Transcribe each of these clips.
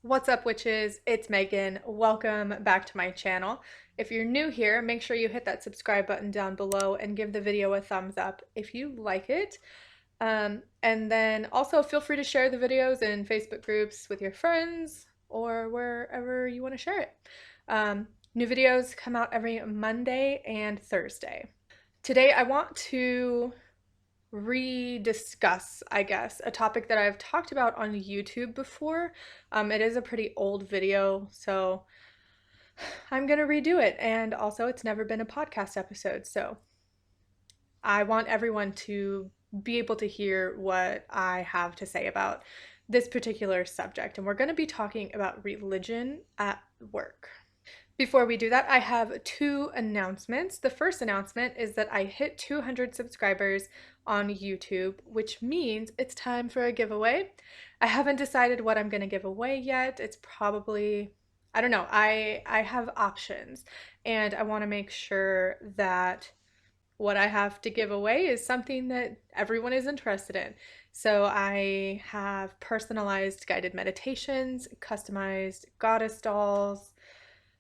What's up, witches? It's Megan. Welcome back to my channel. If you're new here, make sure you hit that subscribe button down below and give the video a thumbs up if you like it. And then also feel free to share the videos in Facebook groups with your friends or wherever you want to share it. New videos come out every Monday and Thursday. Today I want to rediscuss, I guess, a topic that I've talked about on YouTube before. It is a pretty old video, so I'm gonna redo it. And also, it's never been a podcast episode, so I want everyone to be able to hear what I have to say about this particular subject. And we're going to be talking about religion at work. Before we do that, I have two announcements. The first announcement is that I hit 200 subscribers on YouTube, which means it's time for a giveaway. I haven't decided what I'm going to give away yet. It's probably, I don't know, I have options, and I want to make sure that what I have to give away is something that everyone is interested in. So I have personalized guided meditations, customized goddess dolls,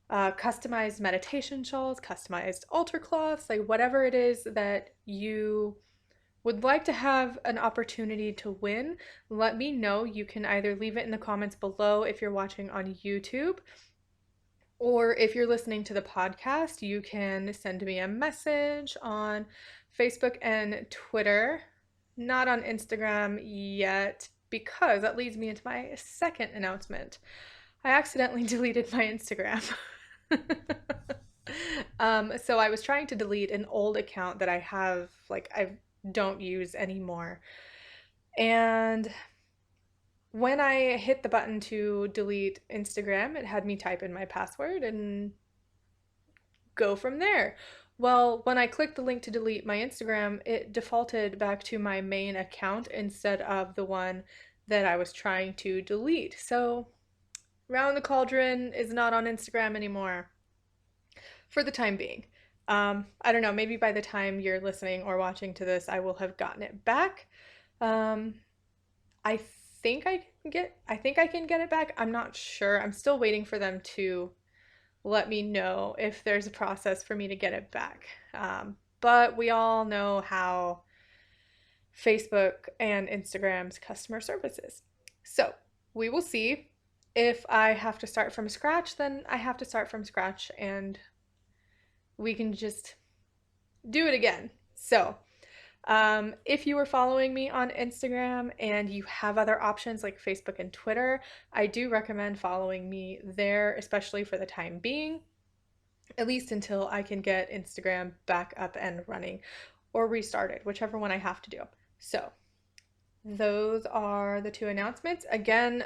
customized meditation shawls, customized altar cloths, like whatever it is that you would like to have an opportunity to win, let me know. You can either leave it in the comments below if you're watching on YouTube, or if you're listening to the podcast, you can send me a message on Facebook and Twitter, not on Instagram yet, because that leads me into my second announcement. I accidentally deleted my Instagram. So I was trying to delete an old account that I have, like, I don't use anymore. And when I hit the button to delete Instagram, it had me type in my password and go from there. Well, when I clicked the link to delete my Instagram, it defaulted back to my main account instead of the one that I was trying to delete. So, Round the Cauldron is not on Instagram anymore for the time being. I don't know, maybe by the time you're listening or watching to this, I will have gotten it back. Um, I I think I can get it back. I'm not sure. I'm still waiting for them to let me know if there's a process for me to get it back. But we all know how Facebook and Instagram's customer service is. So we will see. If I have to start from scratch, then I have to start from scratch and we can just do it again. So if you were following me on Instagram and you have other options like Facebook and Twitter, I do recommend following me there, especially for the time being, at least until I can get Instagram back up and running or restarted, whichever one I have to do. So those are the two announcements. Again,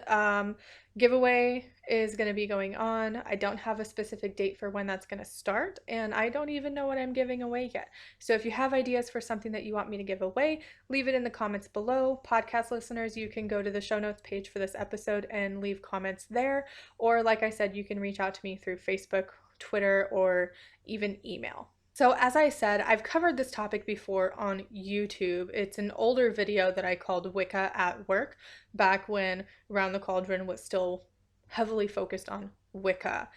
giveaway is going to be going on. I don't have a specific date for when that's going to start, and I don't even know what I'm giving away yet. So if you have ideas for something that you want me to give away, leave it in the comments below. Podcast listeners, you can go to the show notes page for this episode and leave comments there. Or like I said, you can reach out to me through Facebook, Twitter, or even email. So as I said, I've covered this topic before on YouTube. It's an older video that I called Wicca at Work, back when Round the Cauldron was still heavily focused on Wicca.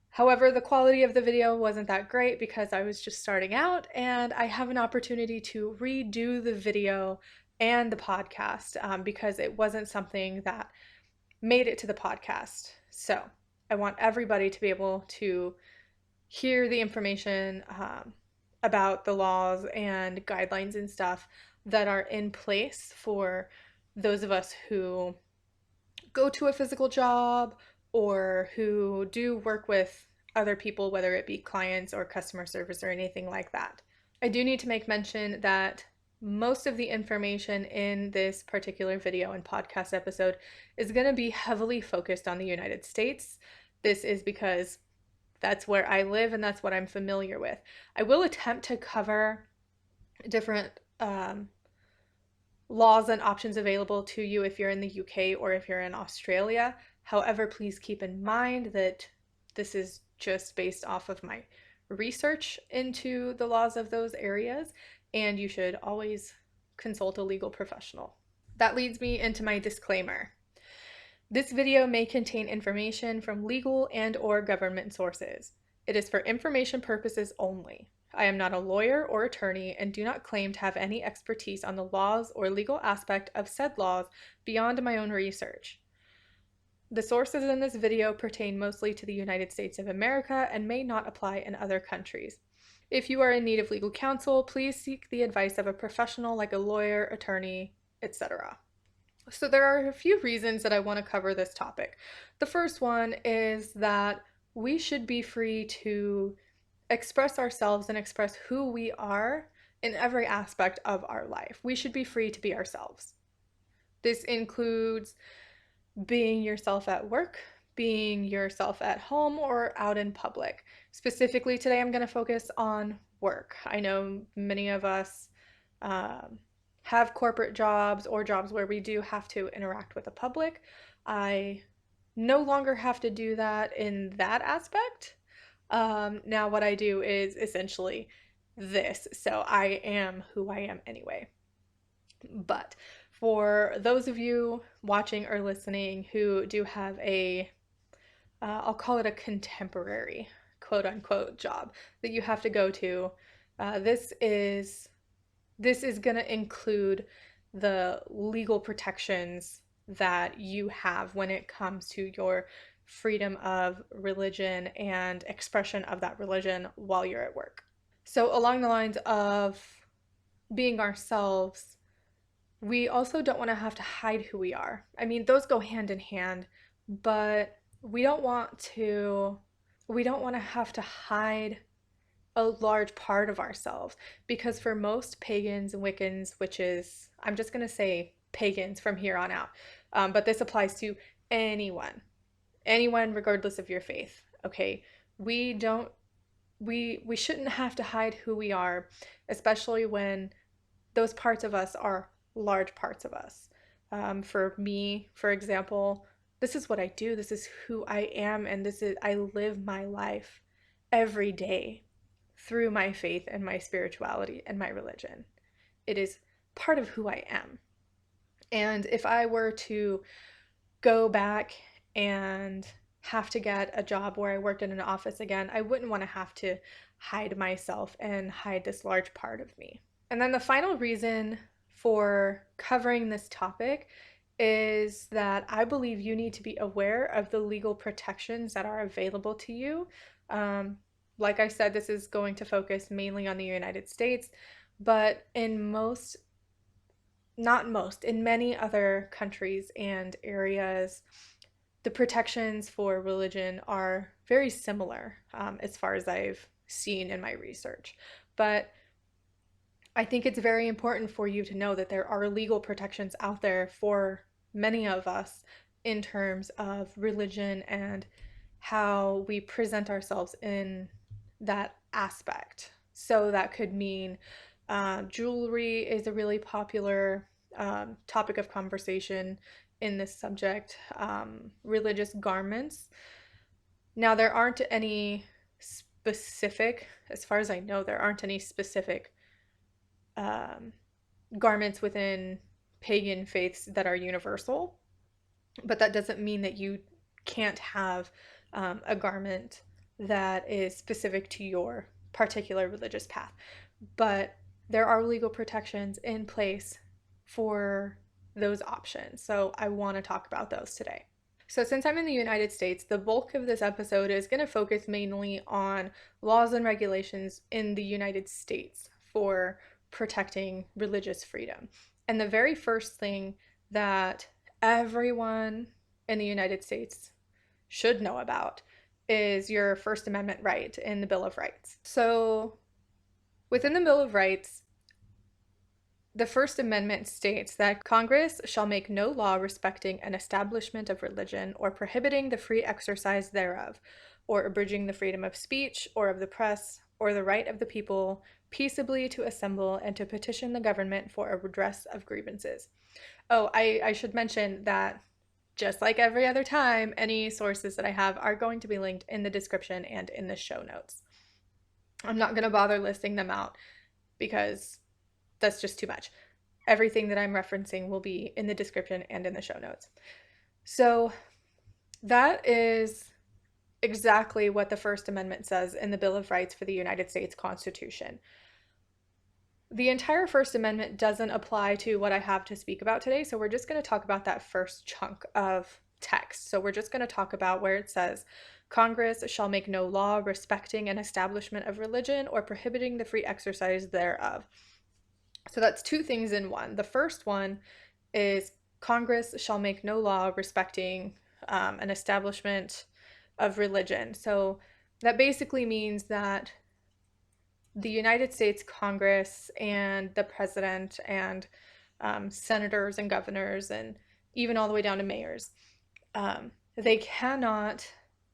However, the quality of the video wasn't that great because I was just starting out, and I have an opportunity to redo the video and the podcast because it wasn't something that made it to the podcast. So I want everybody to be able to hear the information about the laws and guidelines and stuff that are in place for those of us who go to a physical job or who do work with other people, whether it be clients or customer service or anything like that. I do need to make mention that most of the information in this particular video and podcast episode is going to be heavily focused on the United States. This is because that's where I live and that's what I'm familiar with. I will attempt to cover different laws and options available to you if you're in the UK or if you're in Australia. However, please keep in mind that this is just based off of my research into the laws of those areas, and you should always consult a legal professional. That leads me into my disclaimer. This video may contain information from legal and/or government sources. It is for information purposes only. I am not a lawyer or attorney and do not claim to have any expertise on the laws or legal aspect of said laws beyond my own research. The sources in this video pertain mostly to the United States of America and may not apply in other countries. If you are in need of legal counsel, please seek the advice of a professional like a lawyer, attorney, etc. So there are a few reasons that I want to cover this topic. The first one is that we should be free to express ourselves and express who we are in every aspect of our life. We should be free to be ourselves. This includes being yourself at work, being yourself at home, or out in public. Specifically today, I'm going to focus on work. I know many of us have corporate jobs or jobs where we do have to interact with the public. I no longer have to do that in that aspect. Now what I do is essentially this, so I am who I am anyway. But for those of you watching or listening who do have I'll call it a contemporary, quote unquote, job that you have to go to, this is going to include the legal protections that you have when it comes to your freedom of religion and expression of that religion while you're at work. So along the lines of being ourselves, we also don't want to have to hide who we are. I mean, those go hand in hand, but we don't want to have to hide a large part of ourselves, because for most pagans and Wiccans, witches, I'm just going to say pagans from here on out, but this applies to anyone regardless of your faith. Okay, we shouldn't have to hide who we are, especially when those parts of us are large parts of us. For me, for example, this is what I do, this is who I am, and I live my life every day through my faith and my spirituality and my religion. It is part of who I am. And if I were to go back and have to get a job where I worked in an office again, I wouldn't want to have to hide myself and hide this large part of me. And then the final reason for covering this topic is that I believe you need to be aware of the legal protections that are available to you. Like I said, this is going to focus mainly on the United States, but in many other countries and areas, the protections for religion are very similar, as far as I've seen in my research. But I think it's very important for you to know that there are legal protections out there for many of us in terms of religion and how we present ourselves in that aspect. So that could mean jewelry is a really popular topic of conversation in this subject. Religious garments. Now, there aren't any specific, as far as I know, there aren't any specific garments within pagan faiths that are universal, but that doesn't mean that you can't have a garment that is specific to your particular religious path. But there are legal protections in place for those options. So I want to talk about those today. So since I'm in the United States, the bulk of this episode is going to focus mainly on laws and regulations in the United States for protecting religious freedom. And the very first thing that everyone in the United States should know about is your First Amendment right in the Bill of Rights. So within the Bill of Rights, the First Amendment states that Congress shall make no law respecting an establishment of religion or prohibiting the free exercise thereof, or abridging the freedom of speech or of the press, or the right of the people peaceably to assemble and to petition the government for a redress of grievances. Oh, I should mention that just like every other time, any sources that I have are going to be linked in the description and in the show notes. I'm not going to bother listing them out because that's just too much. Everything that I'm referencing will be in the description and in the show notes. So that is exactly what the First Amendment says in the Bill of Rights for the United States Constitution. The entire First Amendment doesn't apply to what I have to speak about today, so we're just going to talk about that first chunk of text. So we're just going to talk about where it says, Congress shall make no law respecting an establishment of religion or prohibiting the free exercise thereof. So that's two things in one. The first one is Congress shall make no law respecting an establishment of religion. So that basically means that the United States Congress and the president and senators and governors and even all the way down to mayors, they cannot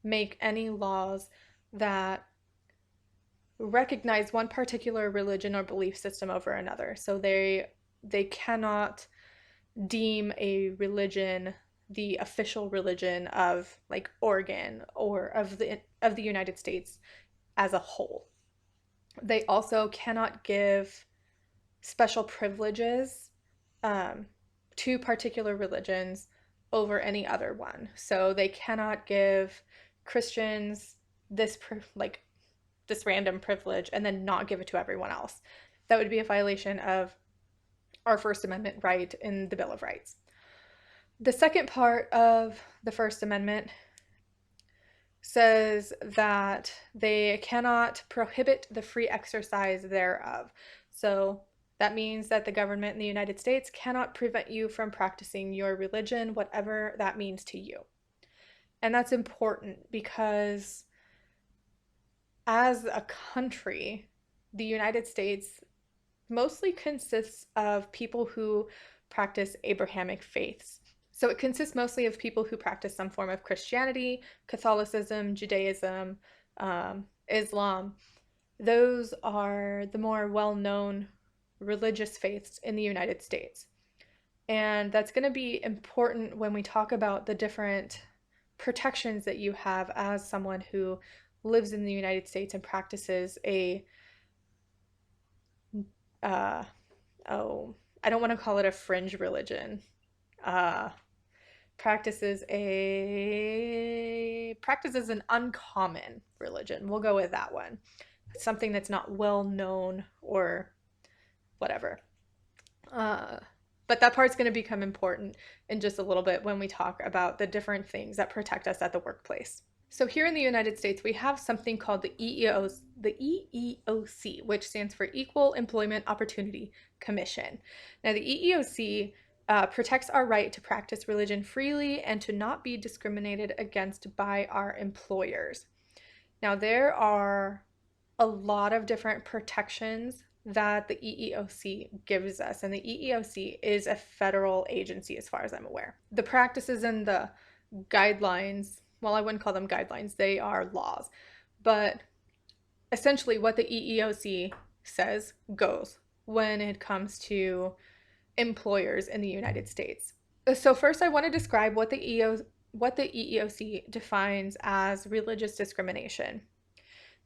make any laws that recognize one particular religion or belief system over another. So they cannot deem a religion the official religion of like Oregon or of the United States as a whole. They also cannot give special privileges to particular religions over any other one. So they cannot give Christians this like this random privilege and then not give it to everyone else. That would be a violation of our First Amendment right in the Bill of Rights. The second part of the First Amendment says that they cannot prohibit the free exercise thereof. So that means that the government in the United States cannot prevent you from practicing your religion, whatever that means to you. And that's important because as a country, the United States mostly consists of people who practice Abrahamic faiths. So it consists mostly of people who practice some form of Christianity, Catholicism, Judaism, Islam. Those are the more well-known religious faiths in the United States. And that's going to be important when we talk about the different protections that you have as someone who lives in the United States and practices a uh, oh, I don't want to call it a fringe religion. Uh, practices an uncommon religion. We'll go with that one. Something that's not well known or whatever. Uh, but that part's going to become important in just a little bit when we talk about the different things that protect us at the workplace. So here in the United States, we have something called the EEOC, which stands for Equal Employment Opportunity Commission. Now, the EEOC protects our right to practice religion freely and to not be discriminated against by our employers. Now, there are a lot of different protections that the EEOC gives us, and the EEOC is a federal agency as far as I'm aware. The practices and the guidelines, well, I wouldn't call them guidelines, they are laws. But essentially, what the EEOC says goes when it comes to employers in the United States. So, first, I want to describe what the EEOC defines as religious discrimination.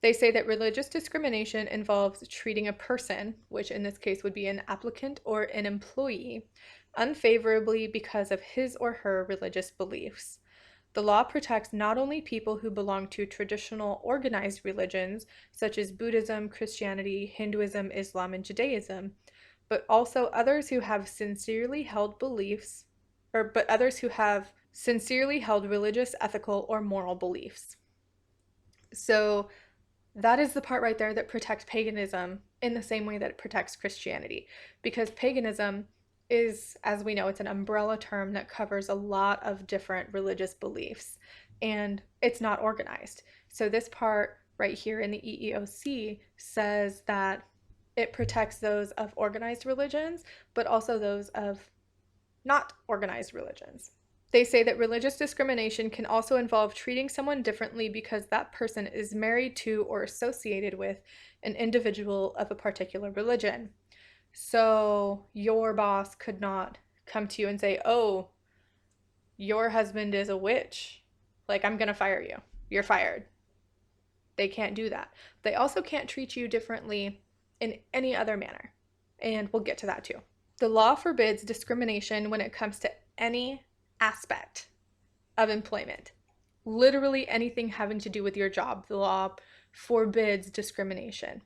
They say that religious discrimination involves treating a person, which in this case would be an applicant or an employee, unfavorably because of his or her religious beliefs. The law protects not only people who belong to traditional organized religions, such as Buddhism, Christianity, Hinduism, Islam, and Judaism, but also others who have sincerely held beliefs, but others who have sincerely held religious, ethical, or moral beliefs. So that is the part right there that protects paganism in the same way that it protects Christianity. Because paganism is, as we know, it's an umbrella term that covers a lot of different religious beliefs, and it's not organized. So this part right here in the EEOC says that it protects those of organized religions, but also those of not organized religions. They say that religious discrimination can also involve treating someone differently because that person is married to or associated with an individual of a particular religion. So your boss could not come to you and say, oh, your husband is a witch. Like, I'm going to fire you. You're fired. They can't do that. They also can't treat you differently in any other manner. And we'll get to that too. The law forbids discrimination when it comes to any aspect of employment. Literally anything having to do with your job. The law forbids discrimination.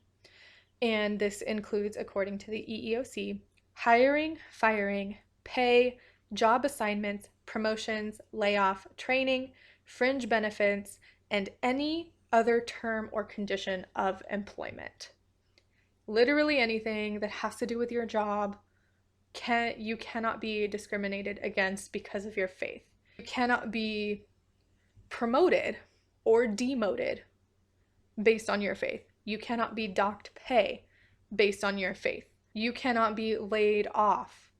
And this includes, according to the EEOC, hiring, firing, pay, job assignments, promotions, layoff, training, fringe benefits, and any other term or condition of employment. Literally anything that has to do with your job, you cannot be discriminated against because of your faith. You cannot be promoted or demoted based on your faith. You cannot be docked pay based on your faith. You cannot be laid off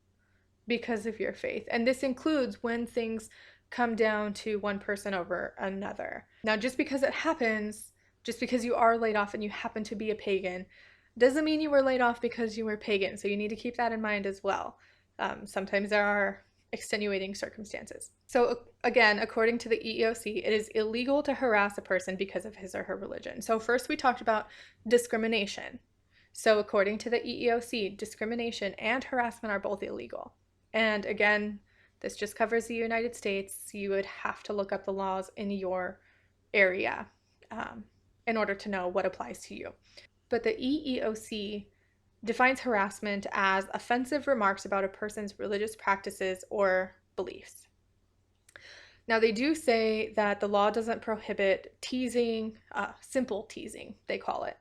because of your faith. And this includes when things come down to one person over another. Now, just because it happens, just because you are laid off and you happen to be a pagan, doesn't mean you were laid off because you were pagan. So you need to keep that in mind as well. Sometimes there are extenuating circumstances. So again, according to the EEOC, it is illegal to harass a person because of his or her religion. So first we talked about discrimination. So according to the EEOC, discrimination and harassment are both illegal. And again, this just covers the United States. You would have to look up the laws in your area in order to know what applies to you. But the EEOC defines harassment as offensive remarks about a person's religious practices or beliefs. Now, they do say that the law doesn't prohibit teasing, simple teasing, they call it,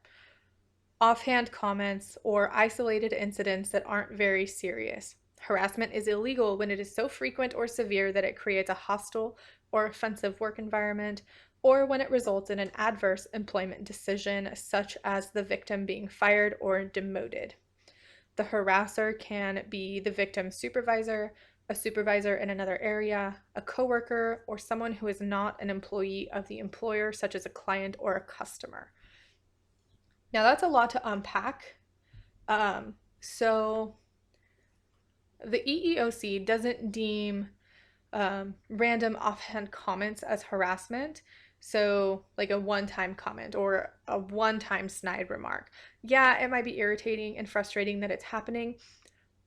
offhand comments, or isolated incidents that aren't very serious. Harassment is illegal when it is so frequent or severe that it creates a hostile or offensive work environment, or when it results in an adverse employment decision, such as the victim being fired or demoted. The harasser can be the victim's supervisor, a supervisor in another area, a coworker, or someone who is not an employee of the employer, such as a client or a customer. Now, that's a lot to unpack. So the EEOC doesn't deem random offhand comments as harassment. So like a one-time comment or a one-time snide remark. Yeah, it might be irritating and frustrating that it's happening,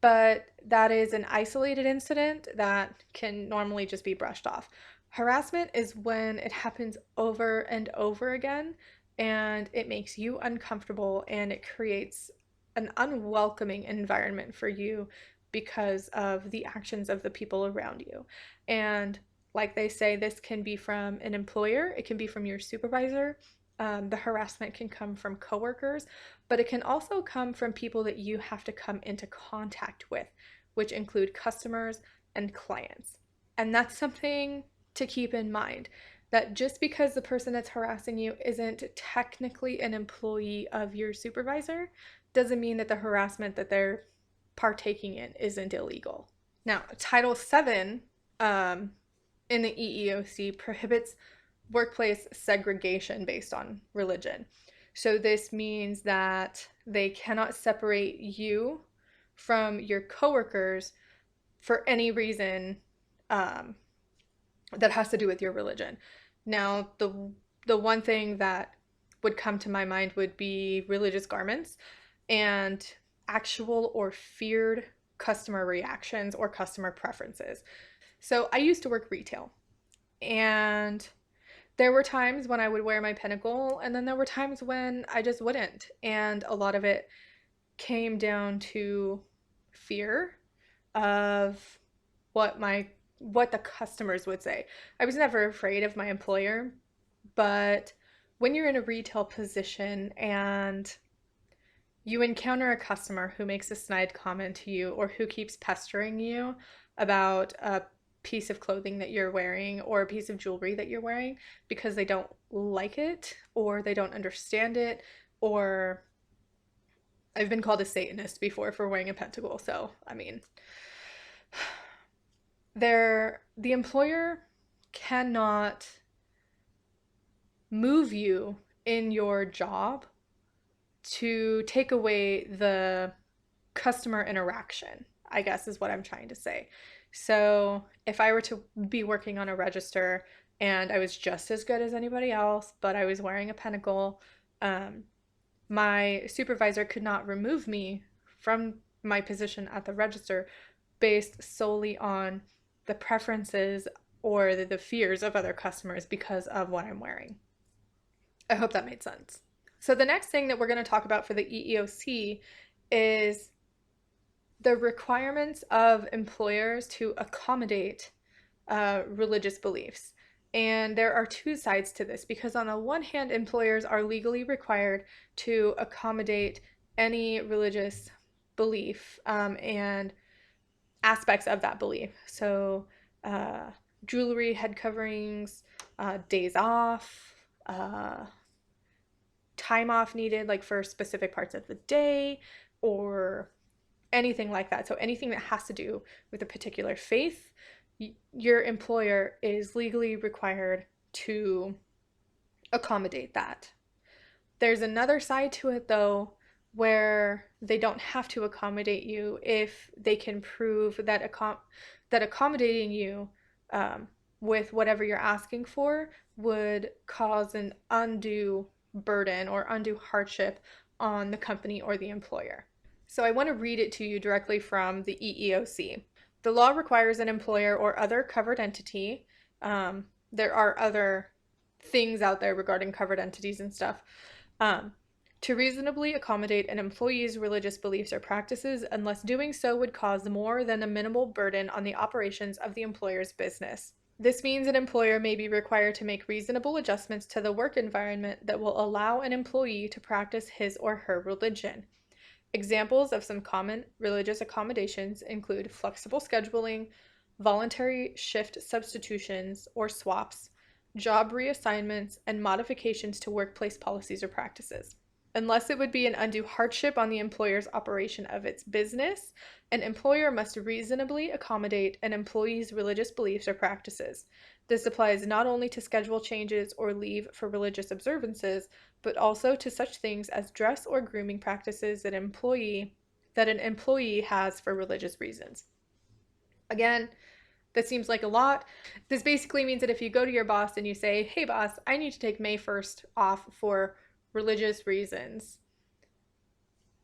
but that is an isolated incident that can normally just be brushed off. Harassment is when it happens over and over again and it makes you uncomfortable and it creates an unwelcoming environment for you because of the actions of the people around you. And like they say, this can be from an employer, it can be from your supervisor. The harassment can come from coworkers, but it can also come from people that you have to come into contact with, which include customers and clients. And that's something to keep in mind, that just because the person that's harassing you isn't technically an employee of your supervisor doesn't mean that the harassment that they're partaking in isn't illegal. Now, Title VII in the EEOC prohibits workplace segregation based on religion. So this means that they cannot separate you from your coworkers for any reason that has to do with your religion. Now, the one thing that would come to my mind would be religious garments and actual or feared customer reactions or customer preferences. So I used to work retail, and there were times when I would wear my pinnacle, and then there were times when I just wouldn't. And a lot of it came down to fear of what the customers would say. I was never afraid of my employer, but when you're in a retail position and you encounter a customer who makes a snide comment to you or who keeps pestering you about a piece of clothing that you're wearing or a piece of jewelry that you're wearing because they don't like it or they don't understand it, or I've been called a Satanist before for wearing a pentacle. So, I mean, the employer cannot move you in your job to take away the customer interaction, I guess is what I'm trying to say. So if I were to be working on a register and I was just as good as anybody else, but I was wearing a pentacle, my supervisor could not remove me from my position at the register based solely on the preferences or the fears of other customers because of what I'm wearing. I hope that made sense. So the next thing that we're going to talk about for the EEOC is the requirements of employers to accommodate religious beliefs. And there are two sides to this because, on the one hand, employers are legally required to accommodate any religious belief and aspects of that belief. So, jewelry, head coverings, days off, time off needed, like for specific parts of the day, or anything like that. So, anything that has to do with a particular faith, your employer is legally required to accommodate that. There's another side to it, though, where they don't have to accommodate you if they can prove that accommodating you with whatever you're asking for would cause an undue burden or undue hardship on the company or the employer. So I want to read it to you directly from the EEOC. The law requires an employer or other covered entity. There are other things out there regarding covered entities and stuff. To reasonably accommodate an employee's religious beliefs or practices, unless doing so would cause more than a minimal burden on the operations of the employer's business. This means an employer may be required to make reasonable adjustments to the work environment that will allow an employee to practice his or her religion. Examples of some common religious accommodations include flexible scheduling, voluntary shift substitutions or swaps, job reassignments, and modifications to workplace policies or practices. Unless it would be an undue hardship on the employer's operation of its business, an employer must reasonably accommodate an employee's religious beliefs or practices. This applies not only to schedule changes or leave for religious observances, but also to such things as dress or grooming practices that an employee has for religious reasons. Again, that seems like a lot. This basically means that if you go to your boss and you say, "Hey boss, I need to take May 1st off for religious reasons,"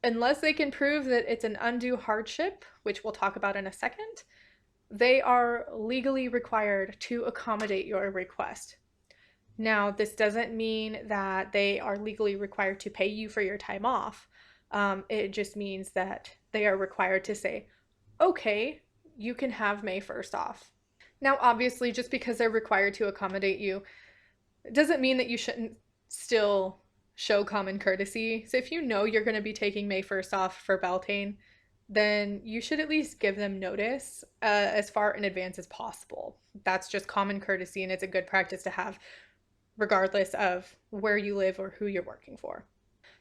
unless they can prove that it's an undue hardship, which we'll talk about in a second, they are legally required to accommodate your request. Now, this doesn't mean that they are legally required to pay you for your time off. It just means that they are required to say, okay, you can have May 1st off. Now, obviously, just because they're required to accommodate you, it doesn't mean that you shouldn't still show common courtesy. So if you know you're going to be taking May 1st off for Beltane, then you should at least give them notice as far in advance as possible. That's just common courtesy, and it's a good practice to have regardless of where you live or who you're working for.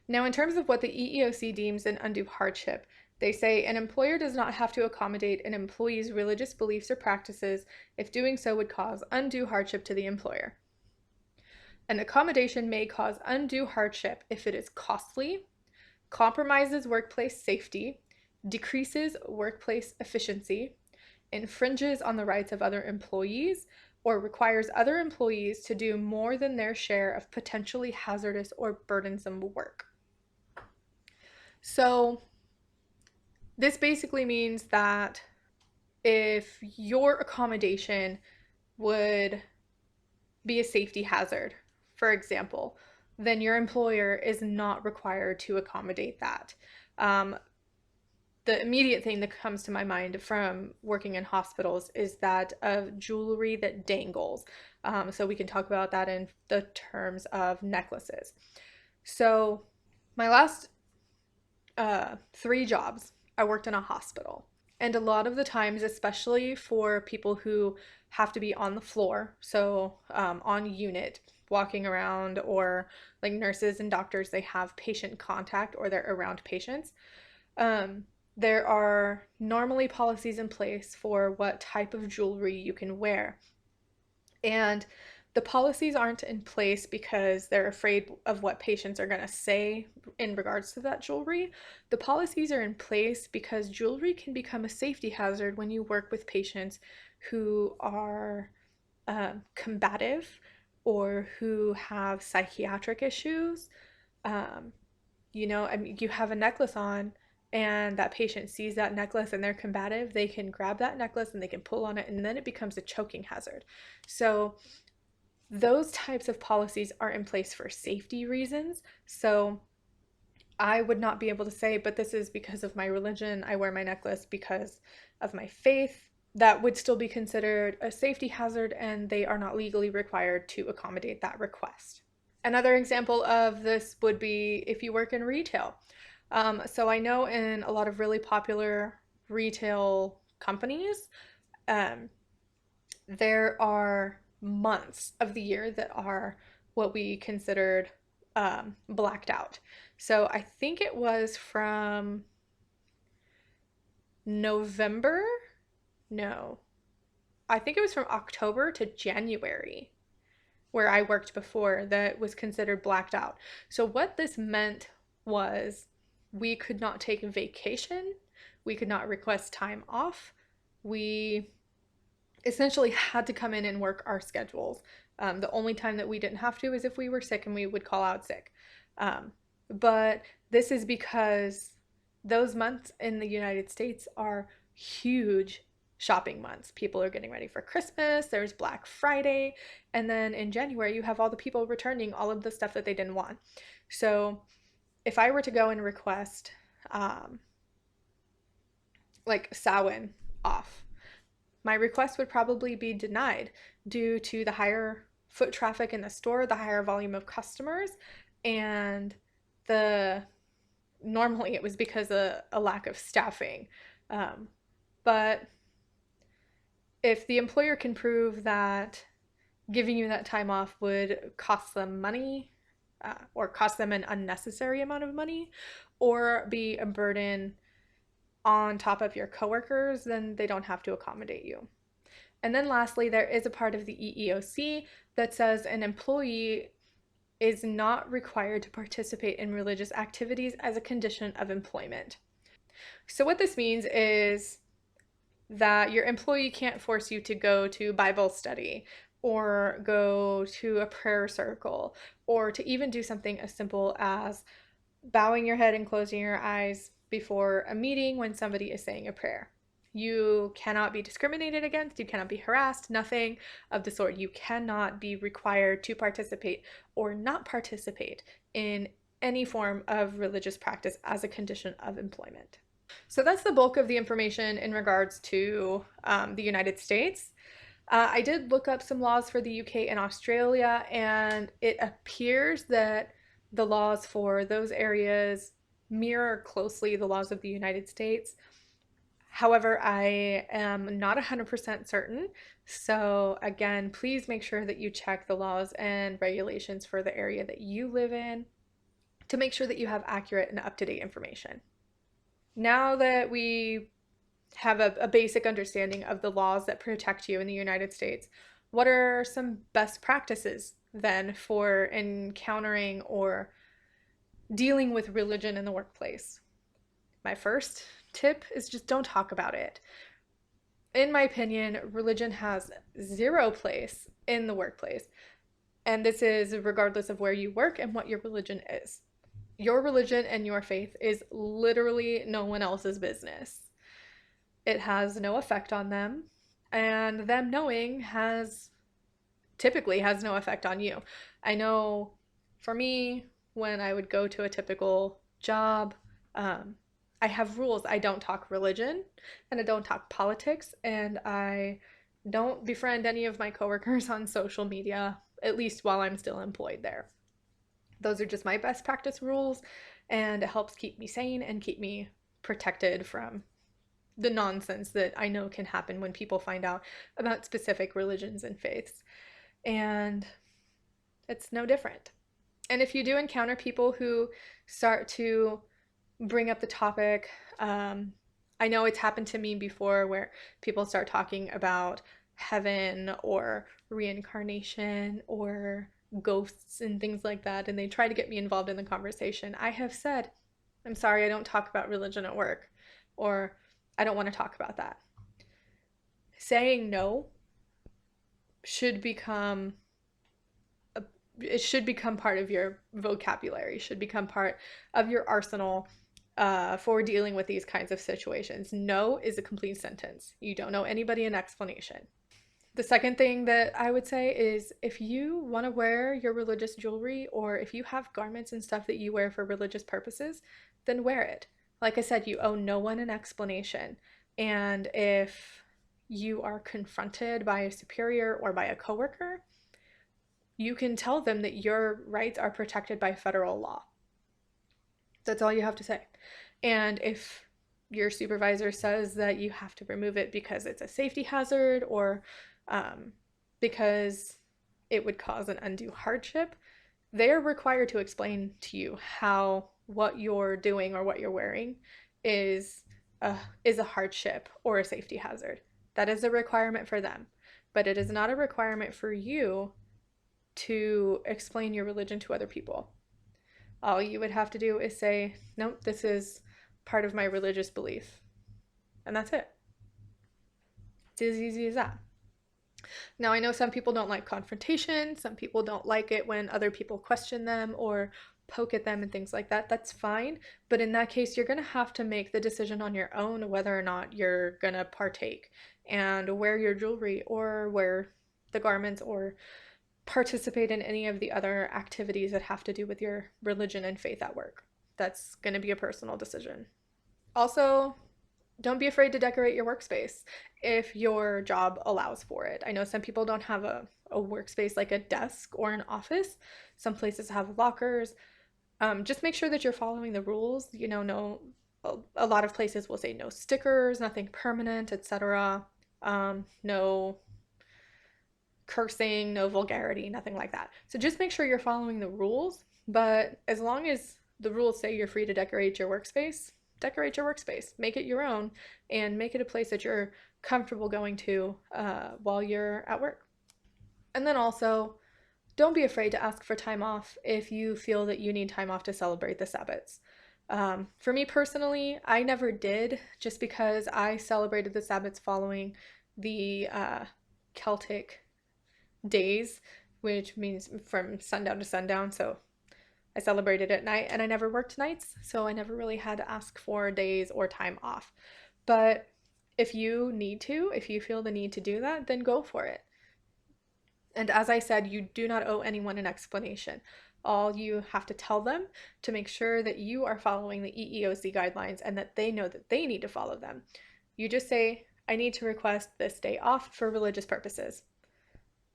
Now, in terms of what the EEOC deems an undue hardship, they say an employer does not have to accommodate an employee's religious beliefs or practices if doing so would cause undue hardship to the employer. An accommodation may cause undue hardship if it is costly, compromises workplace safety, decreases workplace efficiency, infringes on the rights of other employees, or requires other employees to do more than their share of potentially hazardous or burdensome work. So this basically means that if your accommodation would be a safety hazard, for example, then your employer is not required to accommodate that. The immediate thing that comes to my mind from working in hospitals is that of jewelry that dangles. So we can talk about that in the terms of necklaces. So my last 3 jobs, I worked in a hospital. And a lot of the times, especially for people who have to be on the floor, so on unit, walking around, or like nurses and doctors, they have patient contact or they're around patients. There are normally policies in place for what type of jewelry you can wear. And the policies aren't in place because they're afraid of what patients are going to say in regards to that jewelry. The policies are in place because jewelry can become a safety hazard when you work with patients who are combative or who have psychiatric issues. You know, I mean, you have a necklace on, and that patient sees that necklace and they're combative, they can grab that necklace and they can pull on it, and then it becomes a choking hazard. So those types of policies are in place for safety reasons. So I would not be able to say, but this is because of my religion. I wear my necklace because of my faith. That would still be considered a safety hazard, and they are not legally required to accommodate that request. Another example of this would be if you work in retail. So I know in a lot of really popular retail companies, um, there are months of the year that are what we considered blacked out. So I think it was from November. No, I think it was from October to January where I worked before that was considered blacked out. So what this meant was we could not take a vacation, we could not request time off. We essentially had to come in and work our schedules. The only time that we didn't have to is if we were sick and we would call out sick. But this is because those months in the United States are huge shopping months. People are getting ready for Christmas, there's Black Friday, and then in January you have all the people returning all of the stuff that they didn't want. So if I were to go and request um, like Samhain off, my request would probably be denied due to the higher foot traffic in the store, the higher volume of customers, and the normally it was because of a lack of staffing. Um, but if the employer can prove that giving you that time off would cost them money, or cost them an unnecessary amount of money, or be a burden on top of your coworkers, then they don't have to accommodate you. And then lastly, there is a part of the EEOC that says an employee is not required to participate in religious activities as a condition of employment. So what this means is that your employee can't force you to go to Bible study or go to a prayer circle or to even do something as simple as bowing your head and closing your eyes before a meeting when somebody is saying a prayer. You cannot be discriminated against, you cannot be harassed, nothing of the sort. You cannot be required to participate or not participate in any form of religious practice as a condition of employment. So that's the bulk of the information in regards to the United States. I did look up some laws for the UK and Australia, and it appears that the laws for those areas mirror closely the laws of the United States. However, I am not 100% certain. So, again, please make sure that you check the laws and regulations for the area that you live in to make sure that you have accurate and up to date information. Now that we have a basic understanding of the laws that protect you in the United States, what are some best practices then for encountering or dealing with religion in the workplace? My first tip is just don't talk about it. In my opinion, religion has zero place in the workplace. And this is regardless of where you work and what your religion is. Your religion and your faith is literally no one else's business. It has no effect on them, and them knowing typically has no effect on you. I know for me, when I would go to a typical job, I have rules. I don't talk religion and I don't talk politics, and I don't befriend any of my coworkers on social media, at least while I'm still employed there. Those are just my best practice rules, and it helps keep me sane and keep me protected from the nonsense that I know can happen when people find out about specific religions and faiths. And it's no different. And if you do encounter people who start to bring up the topic, I know it's happened to me before where people start talking about heaven or reincarnation or ghosts and things like that, and they try to get me involved in the conversation. I have said, I'm sorry, I don't talk about religion at work, or I don't want to talk about that. Saying no should become it should become part of your vocabulary, should become part of your arsenal for dealing with these kinds of situations. No is a complete sentence. You don't owe anybody an explanation. The second thing that I would say is if you want to wear your religious jewelry or if you have garments and stuff that you wear for religious purposes, then wear it. Like I said, you owe no one an explanation. And if you are confronted by a superior or by a coworker, you can tell them that your rights are protected by federal law. That's all you have to say. And if your supervisor says that you have to remove it because it's a safety hazard or because it would cause an undue hardship, they're required to explain to you how what you're doing or what you're wearing is a hardship or a safety hazard. That is a requirement for them, but it is not a requirement for you to explain your religion to other people. All you would have to do is say, nope, this is part of my religious belief. And that's it. It's as easy as that. Now, I know some people don't like confrontation. Some people don't like it when other people question them or poke at them and things like that. That's fine. But in that case, you're going to have to make the decision on your own whether or not you're going to partake and wear your jewelry or wear the garments or participate in any of the other activities that have to do with your religion and faith at work. That's going to be a personal decision. Also, don't be afraid to decorate your workspace if your job allows for it. I know some people don't have a workspace like a desk or an office. Some places have lockers. Just make sure that you're following the rules. You know, no, a lot of places will say no stickers, nothing permanent, etc. No cursing, no vulgarity, nothing like that. So just make sure you're following the rules. But as long as the rules say you're free to decorate your workspace, decorate your workspace, make it your own, and make it a place that you're comfortable going to while you're at work. And then also, don't be afraid to ask for time off if you feel that you need time off to celebrate the Sabbats. For me personally, I never did just because I celebrated the Sabbats following the Celtic days, which means from sundown to sundown. So I celebrated at night and I never worked nights, so I never really had to ask for days or time off. But if you need to, if you feel the need to do that, then go for it. And as I said, you do not owe anyone an explanation. All you have to tell them to make sure that you are following the EEOC guidelines and that they know that they need to follow them. You just say, I need to request this day off for religious purposes.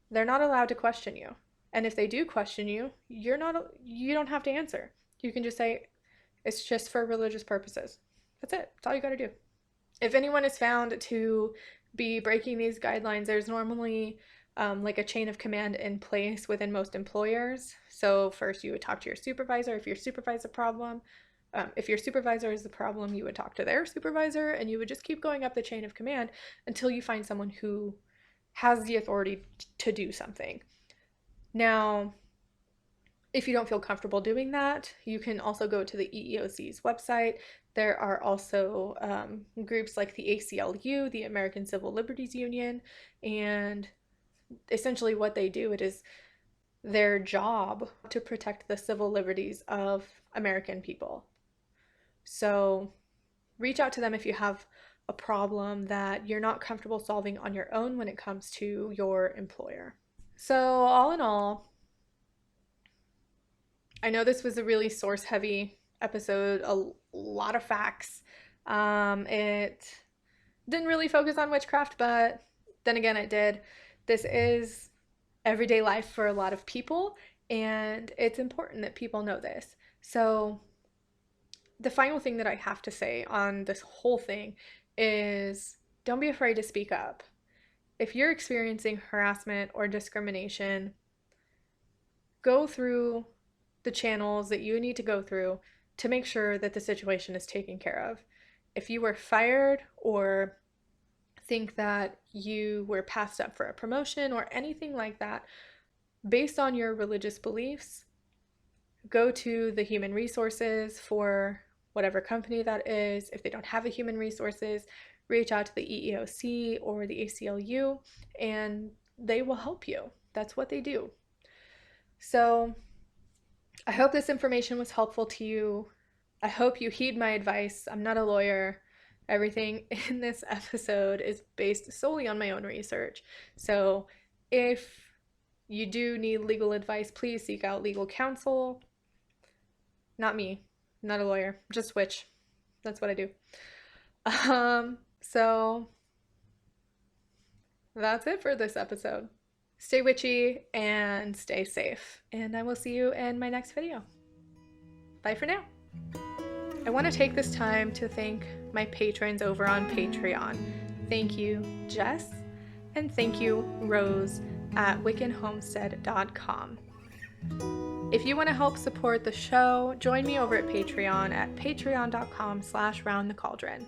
They're not allowed to question you. And if they do question you, you don't have to answer. You can just say, it's just for religious purposes. That's it. That's all you got to do. If anyone is found to be breaking these guidelines, there's normally like a chain of command in place within most employers. So first you would talk to your supervisor if your supervisor problem. If your supervisor is the problem, you would talk to their supervisor and you would just keep going up the chain of command until you find someone who has the authority to do something. Now, if you don't feel comfortable doing that, you can also go to the EEOC's website. There are also groups like the ACLU, the American Civil Liberties Union, and essentially what they do, it is their job to protect the civil liberties of American people. So reach out to them if you have a problem that you're not comfortable solving on your own when it comes to your employer. So all in all, I know this was a really source heavy episode, a lot of facts. It didn't really focus on witchcraft, but then again it did. This is everyday life for a lot of people, and it's important that people know this. So the final thing that I have to say on this whole thing is don't be afraid to speak up. If you're experiencing harassment or discrimination, go through the channels that you need to go through to make sure that the situation is taken care of. If you were fired or think that you were passed up for a promotion or anything like that, based on your religious beliefs, go to the human resources for whatever company that is. If they don't have a human resources, reach out to the EEOC or the ACLU and they will help you. That's what they do. So I hope this information was helpful to you. I hope you heed my advice. I'm not a lawyer. Everything in this episode is based solely on my own research. So if you do need legal advice, please seek out legal counsel. Not me, not a lawyer, just Switch. That's what I do. So that's it for this episode. Stay witchy and stay safe. And I will see you in my next video. Bye for now. I want to take this time to thank my patrons over on Patreon. Thank you, Jess, and thank you, Rose, at wiccanhomestead.com. If you want to help support the show, join me over at Patreon at patreon.com/roundthecauldron.